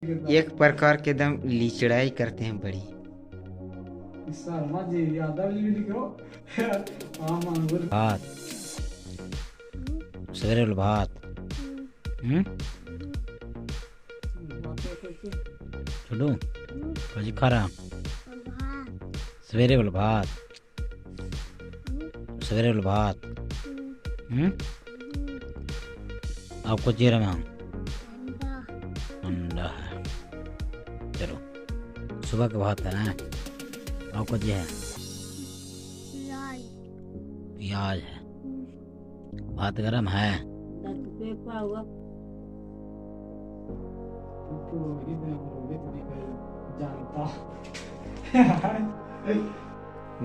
एक प्रकार के दम लिचड़ाई करते हैं बड़ी। भात सवेरे वाला भात। छोड़ू भाजी खा रहा सवेरे वाला भात। सवेरे वाला भात। आपको चेहरा में अंडा है। चलो सुबह का भात है ना। आपको जो है प्याज है। भात गरम है।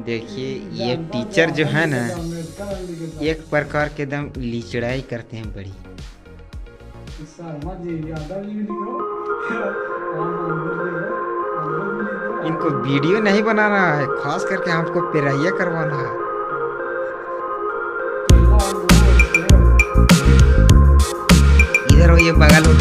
देखिए ये टीचर जो है ना, एक प्रकार के दम लिचड़ाई करते हैं बड़ी। इनको वीडियो नहीं बनाना है, खास करके हमको पेराइया करवाना है। इधर हो, ये बगल हो,